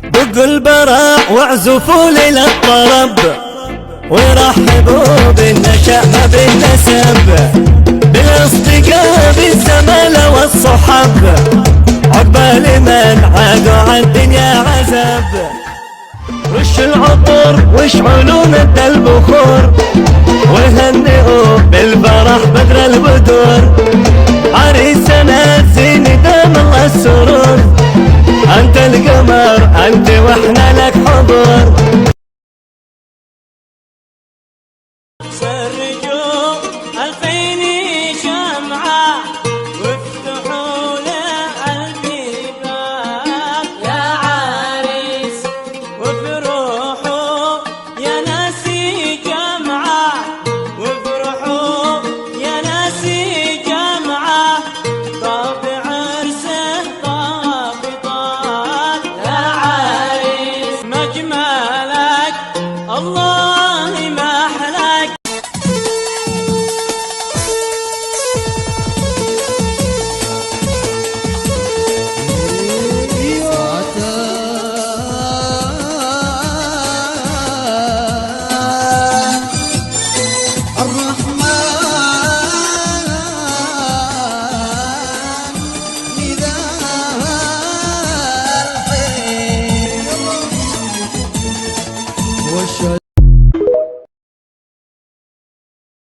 دقوا البراع واعزفوا ليل الطرب، ورحبوا بالنشأ ما بالنسب، بالاصدقاء بالزمالة والصحب، عقبال من عادوا عالدنيا عزب. وش العطر واشعلوا ند البخور، وهنئوا بالفرح بدر البدور، عريسنا زين دام الله السرور، انت القمر انت واحنا لك حضور.